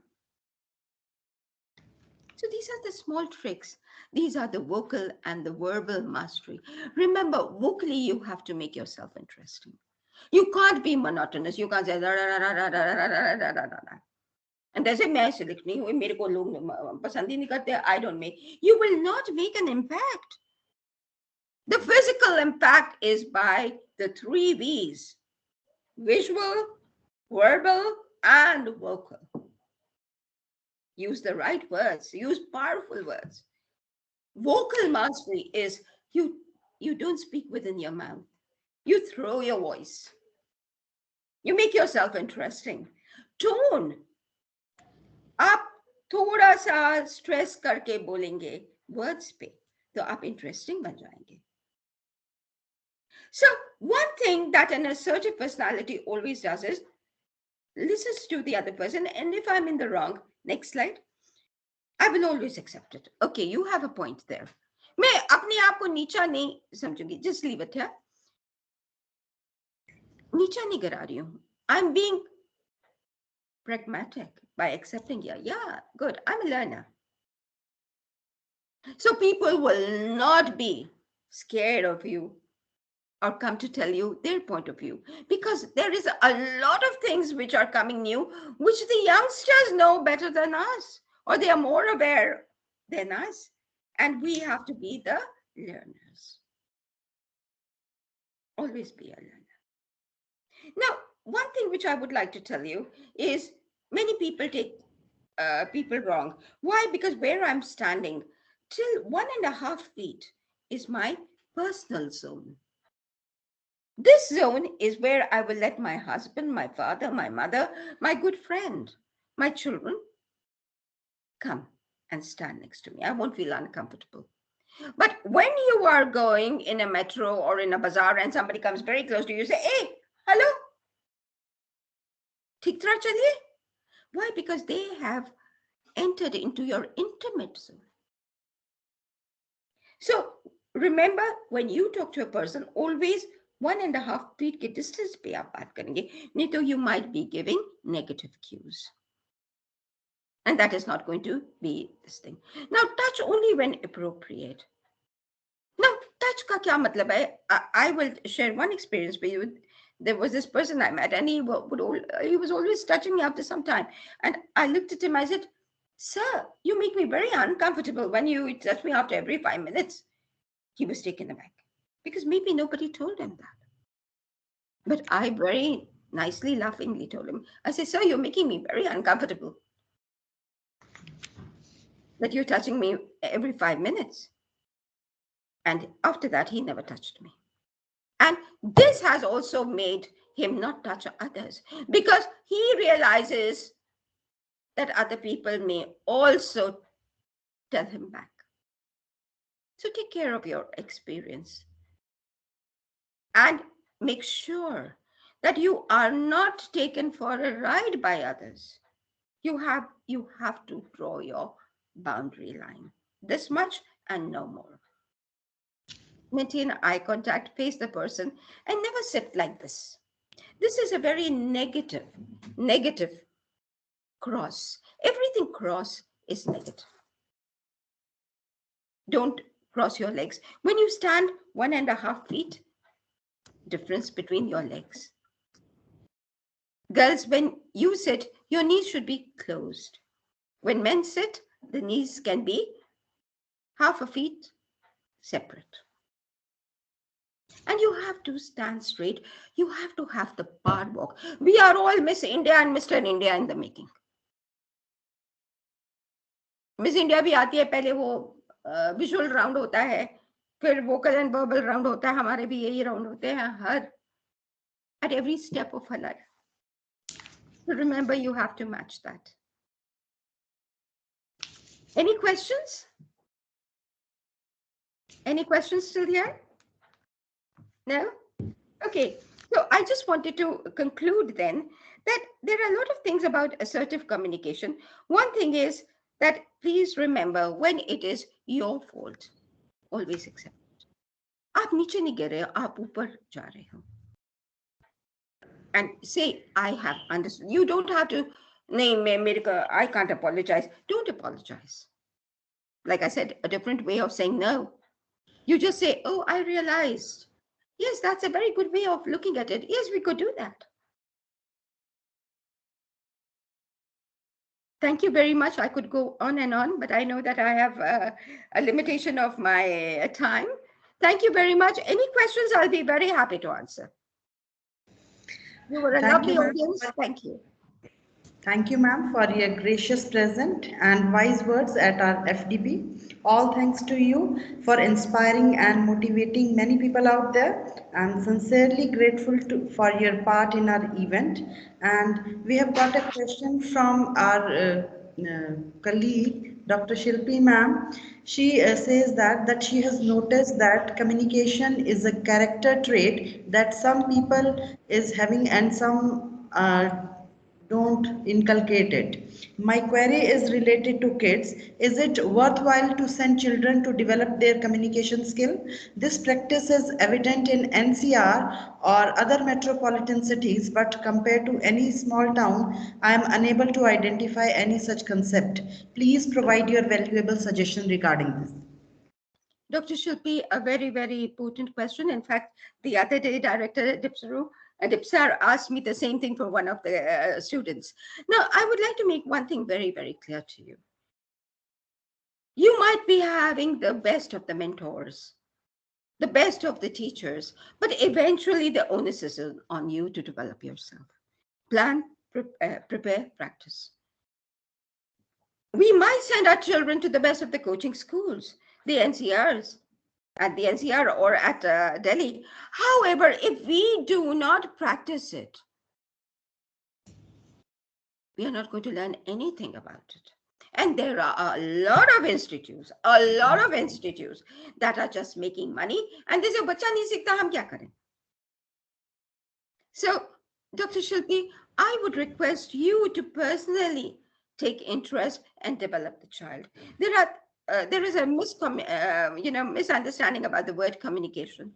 So these are the small tricks. These are the vocal and the verbal mastery. Remember, vocally, you have to make yourself interesting. You can't be monotonous. You can't say da, da, da, da, da, da, da, da, da, da, da. And जैसे मैं select नहीं हुई, मेरे को लोग पसंद ही नहीं करते, I don't make. You will not make an impact. The physical impact is by the 3 V's: visual, verbal, and vocal. Use the right words. Use powerful words. Vocal mastery is you don't speak within your mouth. You throw your voice. You make yourself interesting. Tone. आप थोड़ा सा stress करके बोलेंगे words पे, तो आप interesting बन जाएंगे. So one thing that an assertive personality always does is listens to the other person, and if I'm in the wrong, next slide, I will always accept it. Okay, you have a point there. मैं अपने आप को नीचा नहीं समझूंगी. Just leave it here. नीचा नहीं गिरा रही हूँ. I'm being pragmatic by accepting, yeah, good. I'm a learner. So people will not be scared of you or come to tell you their point of view, because there is a lot of things which are coming new, which the youngsters know better than us, or they are more aware than us, and we have to be the learners. Always be a learner. Now, one thing which I would like to tell you is many people take people wrong. Why? Because where I'm standing, till 1.5 feet is my personal zone. This zone is where I will let my husband, my father, my mother, my good friend, my children come and stand next to me. I won't feel uncomfortable. But when you are going in a metro or in a bazaar and somebody comes very close to you, say, hey, hello. Thik tarah chaliye. Why? Because they have entered into your intimate zone. So remember, when you talk to a person, always 1.5 feet के distance पे आप बात करेंगे, नहीं तो you might be giving negative cues. And that is not going to be this thing. Now, touch only when appropriate. Now, touch का क्या मतलब है? I will share one experience with you. There was this person I met, and he was always touching me after some time. And I looked at him, I said, sir, you make me very uncomfortable when you touch me after every 5 minutes. He was taken aback because maybe nobody told him that. But I very nicely, laughingly told him, I said, sir, you're making me very uncomfortable that you're touching me every 5 minutes. And after that, he never touched me. And this has also made him not touch others, because he realizes that other people may also tell him back. So take care of your experience and make sure that you are not taken for a ride by others. You have to draw your boundary line. This much and no more. Maintain eye contact, face the person, and never sit like this. This is a very negative cross. Everything cross is negative. Don't cross your legs. When you stand 1.5 feet, difference between your legs. Girls, when you sit, your knees should be closed. When men sit, the knees can be 1/2 feet separate. And you have to stand straight. You have to have the power walk. We are all Miss India and Mr. India in the making. Miss India भी आती है, पहले वो visual round होता है, फिर vocal and verbal round होता है, हमारे भी यही round होते हैं at every step of her life. So remember, you have to match that. Any questions? Any questions still here? No? Okay. So I just wanted to conclude then that there are a lot of things about assertive communication. One thing is that please remember, when it is your fault, always accept it. आप नीचे नहीं गिर रहे हो, आप ऊपर जा रहे हो. And say, I have understood. You don't have to, I can't apologize. Don't apologize. Like I said, a different way of saying no. You just say, oh, I realized Yes, that's a very good way of looking at it. Yes, we could do that. Thank you very much. I could go on, but I know that I have a limitation of my time. Thank you very much. Any questions, I'll be very happy to answer. You were a Thank you, lovely ma'am. audience. Thank you. Thank you, ma'am, for your gracious present and wise words at our FDP. All thanks to you for inspiring and motivating many people out there. I'm sincerely grateful for your part in our event. And we have got a question from our colleague, Dr. Shilpi ma'am. She says that she has noticed that communication is a character trait that some people is having and some don't inculcate it. My query is related to kids. Is it worthwhile to send children to develop their communication skill? This practice is evident in NCR or other metropolitan cities, but compared to any small town, I am unable to identify any such concept. Please provide your valuable suggestion regarding this. Dr. Shilpi, a very, very important question. In fact, the other day, Director DPSRU, DPSR asked me the same thing for one of the students. Now, I would like to make one thing very, very clear to you. You might be having the best of the mentors, the best of the teachers, but eventually the onus is on you to develop yourself. Plan, prepare, practice. We might send our children to the best of the coaching schools, the NCRs, at the NCR or at Delhi. However, if we do not practice it, we are not going to learn anything about it. And there are a lot of institutes that are just making money. And they say, "Bacha nahi seekhta, hum kya kare?" So, Dr. Shilpi, I would request you to personally take interest and develop the child. There is a misunderstanding about the word communication.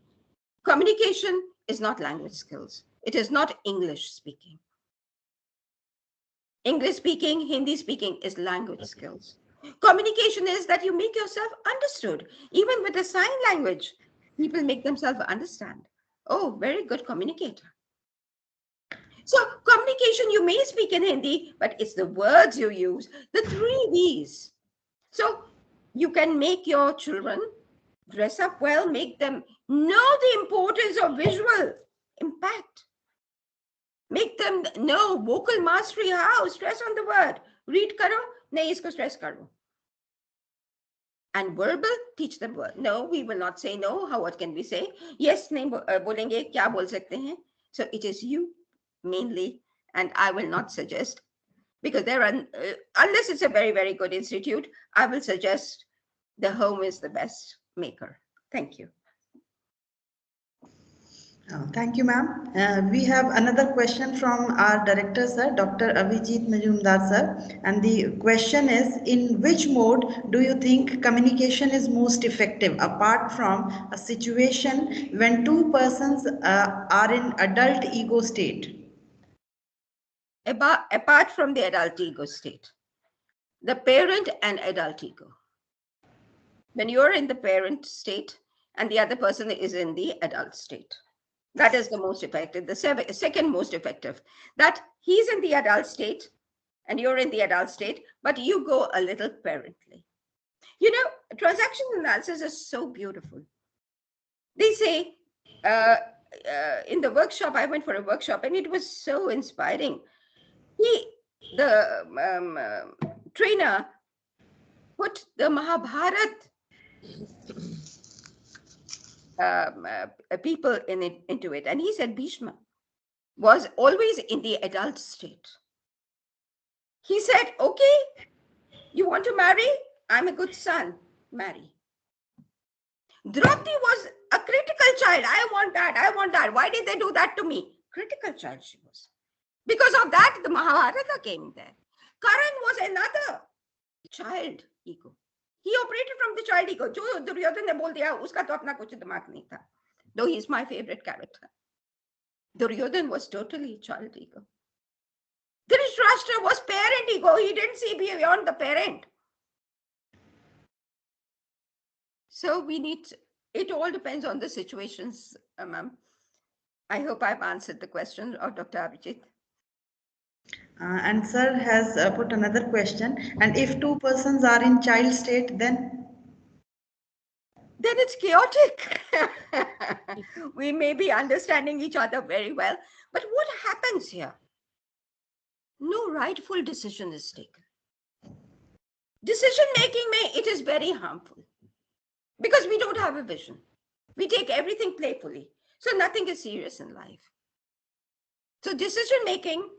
Communication is not language skills. It is not English speaking. English speaking, Hindi speaking is language skills. Communication is that you make yourself understood. Even with a sign language, people make themselves understand. Oh, very good communicator. So communication, you may speak in Hindi, but it's the words you use, the 3 V's. So you can make your children dress up well, make them know the importance of visual impact. Make them know vocal mastery, how, stress on the word. Read karo, nahi isko stress karo. And verbal, teach them word. No, we will not say no. How, what can we say? Yes, nahi bolenge, kya bol sakte hain? So it is you mainly, and I will not suggest, because there are, unless it's a very, very good institute, I will suggest the home is the best maker. Thank you. Thank you, ma'am. We have another question from our director, sir, Dr. Abhijit Majumdar, sir. And the question is, in which mode do you think communication is most effective, apart from a situation when two persons are in adult ego state? Apart from the adult ego state, the parent and adult ego. When you're in the parent state and the other person is in the adult state. That is the most effective. The second most effective, that he's in the adult state and you're in the adult state, but you go a little parently. You know, transaction analysis is so beautiful. They say, in the workshop, I went for a workshop and it was so inspiring. The trainer put the Mahabharat people into it. And he said Bhishma was always in the adult state. He said, okay, you want to marry? I'm a good son. Marry. Draupadi was a critical child. I want that. I want that. Why did they do that to me? Critical child she was. Because of that, the Mahabharata came there. Karan was another child ego. He operated from the child ego. जो दुर्योधन ने बोल दिया, उसका तो अपना कुछ दिमाग नहीं था. Though he's my favorite character. Duryodhan was totally child ego. Dhritarashtra was parent ego. He didn't see beyond the parent. So we need It all depends on the situations, ma'am. I hope I've answered the question of Dr. Abhijit. And sir has put another question. And if two persons are in child state, then It's chaotic. We may be understanding each other very well, but what happens here? No rightful decision is taken. Decision making it is very harmful because we don't have a vision. We take everything playfully. So nothing is serious in life. So decision making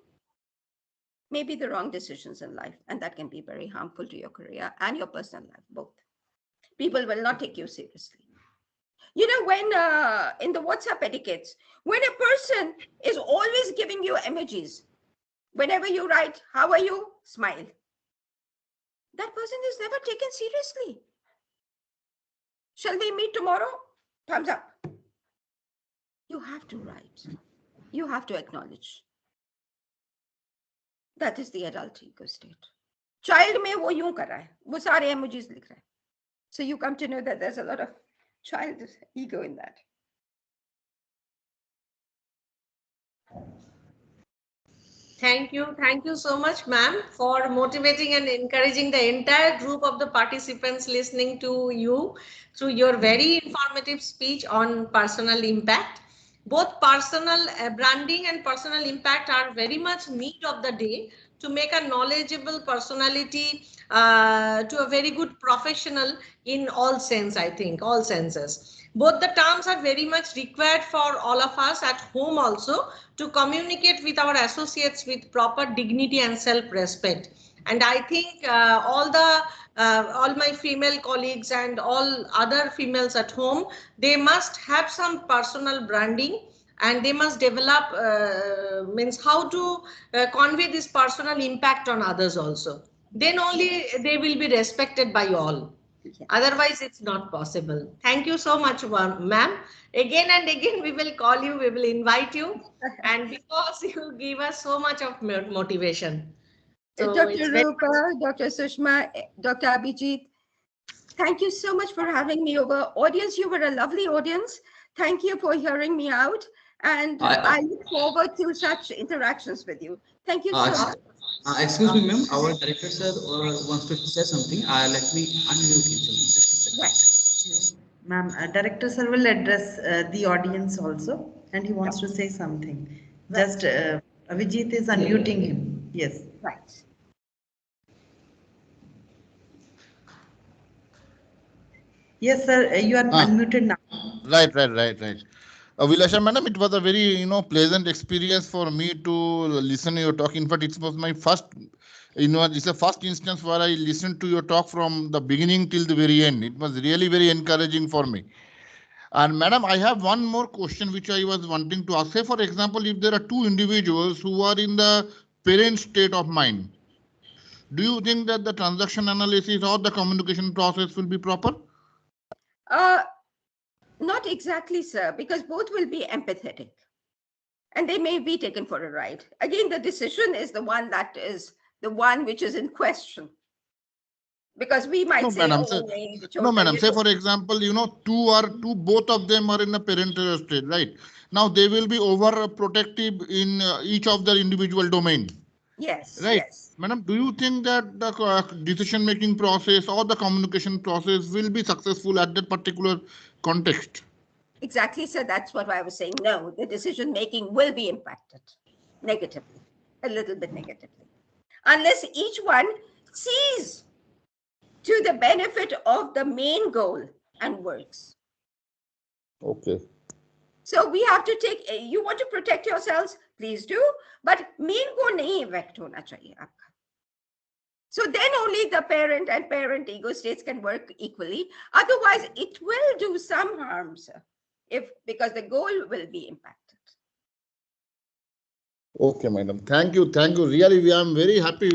may be the wrong decisions in life, and that can be very harmful to your career and your personal life, both. People will not take you seriously. You know, when in the WhatsApp etiquettes, when a person is always giving you emojis, whenever you write, how are you? Smile. That person is never taken seriously. Shall we meet tomorrow? Thumbs up. You have to write. You have to acknowledge. That is the adult ego state. Child में वो यूं कर रहा है, वो सारे emojis लिख रहा है. So you come to know that there's a lot of child ego in that. Thank you so much, ma'am, for motivating and encouraging the entire group of the participants listening to you through your very informative speech on personal impact. Both personal branding and personal impact are very much need of the day to make a knowledgeable personality to a very good professional in all sense, I think, all senses. Both the terms are very much required for all of us at home also to communicate with our associates with proper dignity and self-respect. And I think all my female colleagues and all other females at home, they must have some personal branding, and they must develop means how to convey this personal impact on others also. Then only they will be respected by all. Yeah. Otherwise, it's not possible. Thank you so much, ma'am. Again and again, we will call you, we will invite you, and because you give us so much of motivation. So Dr. Rupa, Dr. Sushma, Dr. Abhijit, thank you so much for having me over. Audience, you were a lovely audience. Thank you for hearing me out. And I look forward to such interactions with you. Thank you so much. Excuse me, ma'am. Our director sir wants to say something. Let me unmute him. Just a second. Right. ma'am, director sir will address the audience also, and he wants to say something. Right. Just Vijit is unmuting him. Yes. Right. Yes, sir. You are unmuted now. Right. Abhilasha madam, it was a very pleasant experience for me to listen to your talk. In fact, it was my first, it's the first instance where I listened to your talk from the beginning till the very end. It was really very encouraging for me. And madam, I have one more question which I was wanting to ask. Say, for example, if there are two individuals who are in the parent state of mind, do you think that the transaction analysis or the communication process will be proper? Not exactly, sir, because both will be empathetic and they may be taken for a ride. Again, the decision is the one that is the one which is in question. Because we might say, madam, no, madam, say for example, both of them are in a parental state, right? Now they will be overprotective in each of their individual domain. Yes. Right. Yes. Madam, do you think that the decision-making process or the communication process will be successful at that particular context? Exactly, sir. That's what I was saying. No, the decision-making will be impacted negatively, a little bit negatively, unless each one sees to the benefit of the main goal and works. Okay. So we have to take, you want to protect yourselves, please do, but main goal nahi effect hona chahiye aapka. So then only the parent and parent ego states can work equally. Otherwise, it will do some harm, sir, because the goal will be impacted. Okay, madam. Thank you. Really, I am very happy.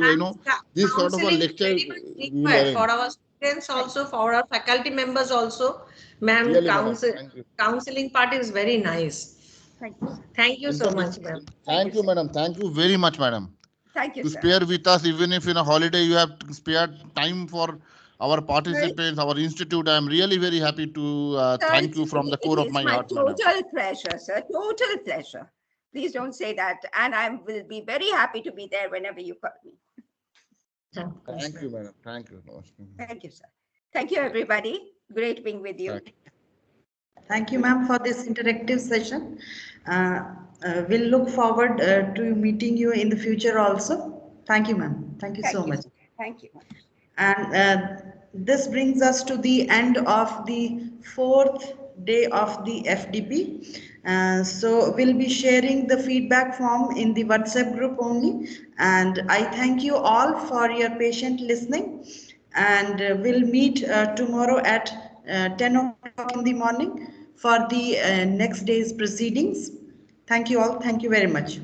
This sort of a lecture required for our students also, for our faculty members also. Ma'am, really, counseling part is very nice. Thank you, sir. Thank you so much, ma'am. Thank you, madam. Thank you very much, madam. Thank you, to sir. spare with us, even if in a holiday you have spared time for our participants, our institute. I am really very happy to Sir, thank you from the core of it is my my heart, madam. total pleasure, sir. Total pleasure. Please don't say that. And I will be very happy to be there whenever you call me. Thank you, madam. Thank you. Thank you, sir. Thank you, everybody. Great being with you. Thank you, ma'am, for this interactive session. We'll look forward to meeting you in the future also. Thank you, ma'am. Thank you so much. Thank you. And this brings us to the end of the fourth day of the FDP. So we'll be sharing the feedback form in the WhatsApp group only. And I thank you all for your patient listening. And we'll meet tomorrow at 10 o'clock in the morning for the next day's proceedings. Thank you all. Thank you very much.